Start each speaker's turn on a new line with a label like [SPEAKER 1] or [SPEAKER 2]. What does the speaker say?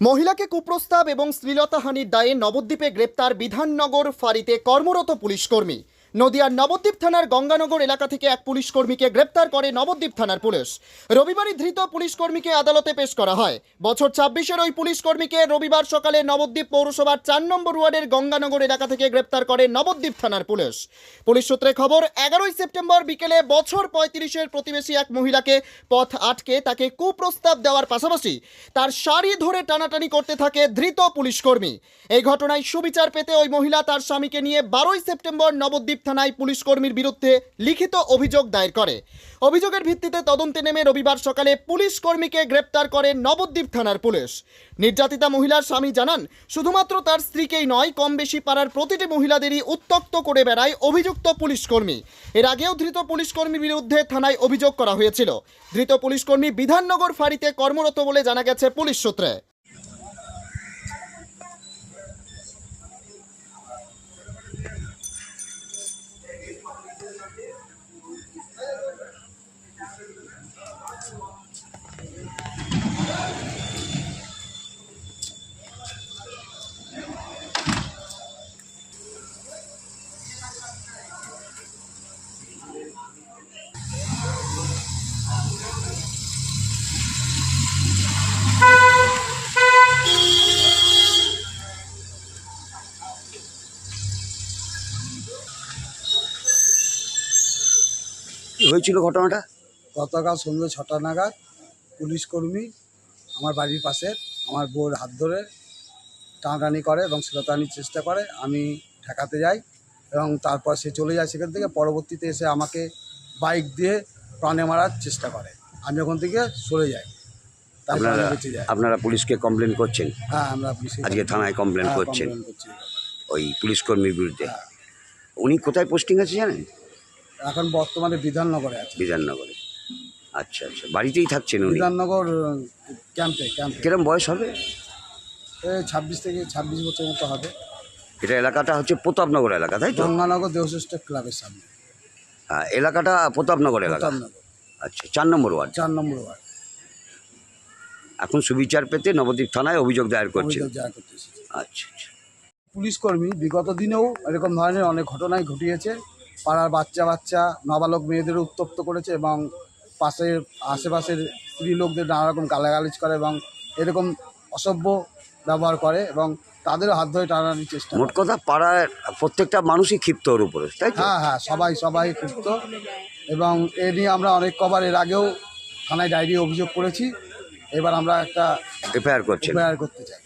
[SPEAKER 1] মহিলাকে কুপ্রস্তাব এবং শ্লীলতাহানির দায়ে নবদ্বীপে গ্রেপ্তার বিধাননগর ফাঁড়িতে কর্মরত পুলিশকর্মী। নদিয়ার নবদ্বীপ থানার গঙ্গানগর এলাকা থেকে এক পুলিশকর্মীকে গ্রেপ্তার করে নবদ্বীপ থানার পুলিশ। রবিবারই ধৃত পুলিশকর্মীকে আদালতে পেশ করা হয়। বছর ২৬-এর ওই পুলিশকর্মীকে রবিবার সকালে নবদ্বীপ পৌরসভার ৪ নম্বর ওয়ার্ডের গঙ্গানগর এলাকা থেকে গ্রেপ্তার করে নবদ্বীপ থানার পুলিশ। পুলিশ সূত্রে খবর, ১১ই সেপ্টেম্বর বিকেলে বছর ৩৫-এর প্রতিবেশী এক মহিলাকে পথ আটকে তাকে কুপ্রস্তাব দেওয়ার পাশাপাশি তার শাড়ি ধরে টানাটানি করতে থাকে ধৃত পুলিশকর্মী। এই ঘটনায় সুবিচার পেতে ওই মহিলা তার স্বামীকে নিয়ে ১২ই সেপ্টেম্বর নবদ্বীপ থানায় পুলিশকর্মীর বিরুদ্ধে লিখিত অভিযোগ দায়ের করে। অভিযোগের ভিত্তিতে তদন্তে নেমে রবিবার সকালে পুলিশকর্মীকে গ্রেপ্তার করে নবদ্বীপ থানার পুলিশ। নির্যাতিতা মহিলার স্বামী জানান, শুধুমাত্র তার স্ত্রীকেই নয়, কম বেশি পাড়ার প্রতিটি মহিলাদেরই উত্ত্যক্ত করে বেড়ায় অভিযুক্ত পুলিশকর্মী। এর আগেও ধৃত পুলিশকর্মীর বিরুদ্ধে থানায় অভিযোগ করা হয়েছিল। ধৃত পুলিশকর্মী বিধাননগর ফাঁড়িতে কর্মরত বলে জানা গেছে পুলিশ সূত্রে।
[SPEAKER 2] কি হয়েছিল ঘটনাটা?
[SPEAKER 3] গতকাল সন্ধ্যে ৬টা নাগাদ পুলিশকর্মী আমার বাড়ির পাশে আমার বউর হাত ধরে টানাটানি করে এবং শ্লীলতাহানির চেষ্টা করে। আমি ঠেকাতে যাই এবং তারপর সে চলে যায় সেখান থেকে। পরবর্তীতে এসে আমাকে বাইক দিয়ে প্রাণে মারার চেষ্টা করে। আমি ওখান থেকে সরে যাই। তারপর আমি বেঁচে যাই।
[SPEAKER 2] আপনারা পুলিশকে কমপ্লেন করছেন?
[SPEAKER 3] হ্যাঁ, আমরা পুলিশে
[SPEAKER 2] আজকে থানায় কমপ্লেন করছেন
[SPEAKER 3] কমপ্লেন করছি এই ব্যাপারে।
[SPEAKER 2] ওই পুলিশকর্মীর বিরুদ্ধে?
[SPEAKER 3] হ্যাঁ।
[SPEAKER 2] উনি কোথায় পোস্টিং আছে জানেন?
[SPEAKER 3] এখন বর্তমানে বিধাননগরে আছে।
[SPEAKER 2] বিধাননগরে। আচ্ছা আচ্ছা, বাড়িতেই থাকছেন উনি?
[SPEAKER 3] বিধাননগর ক্যাম্পে।
[SPEAKER 2] কিরম বয়স হবে?
[SPEAKER 3] 26 থেকে 26 বছর মতো হবে।
[SPEAKER 2] এটা এলাকাটা হচ্ছে প্রতাপনগর এলাকা, তাই তো?
[SPEAKER 3] গঙ্গানগর দেহশ্রেষ্ঠ ক্লাবের সামনে।
[SPEAKER 2] হ্যাঁ, এলাকাটা প্রতাপনগর এলাকা।
[SPEAKER 3] প্রতাপনগর
[SPEAKER 2] আচ্ছা, ৪ নম্বর ওয়ার্ড।
[SPEAKER 3] ৪ নম্বর ওয়ার্ড।
[SPEAKER 2] এখন সুবিচার পেতে নবদ্বীপ থানায় অভিযোগ দায়ের করছেন?
[SPEAKER 3] অভিযোগ দায়ের করতে এসেছি।
[SPEAKER 2] আচ্ছা আচ্ছা।
[SPEAKER 3] পুলিশকর্মী বিগত দিনেও এরকম ধরনের অনেক ঘটনাই ঘটিয়েছে। পাড়ার বাচ্চা নাবালক মেয়েদের উত্তপ্ত করেছে এবং আশেপাশের স্ত্রী লোকদের নানা রকম গালাগালিজ করে এবং এরকম অসভ্য ব্যবহার করে এবং তাদেরও হাত ধরে টানানোর চেষ্টা
[SPEAKER 2] মোট
[SPEAKER 3] করে।
[SPEAKER 2] কথা, পাড়ার প্রত্যেকটা মানুষই ক্ষিপ্ত ওর উপরে, তাই তো?
[SPEAKER 3] হ্যাঁ, সবাই ক্ষিপ্ত এবং এ নিয়ে আমরা অনেক কবার এর আগেও থানায় ডায়েরি অভিযোগ করেছি। এবার আমরা একটা
[SPEAKER 2] এফআইআর করছেন?
[SPEAKER 3] এফআইআর করতে চাই।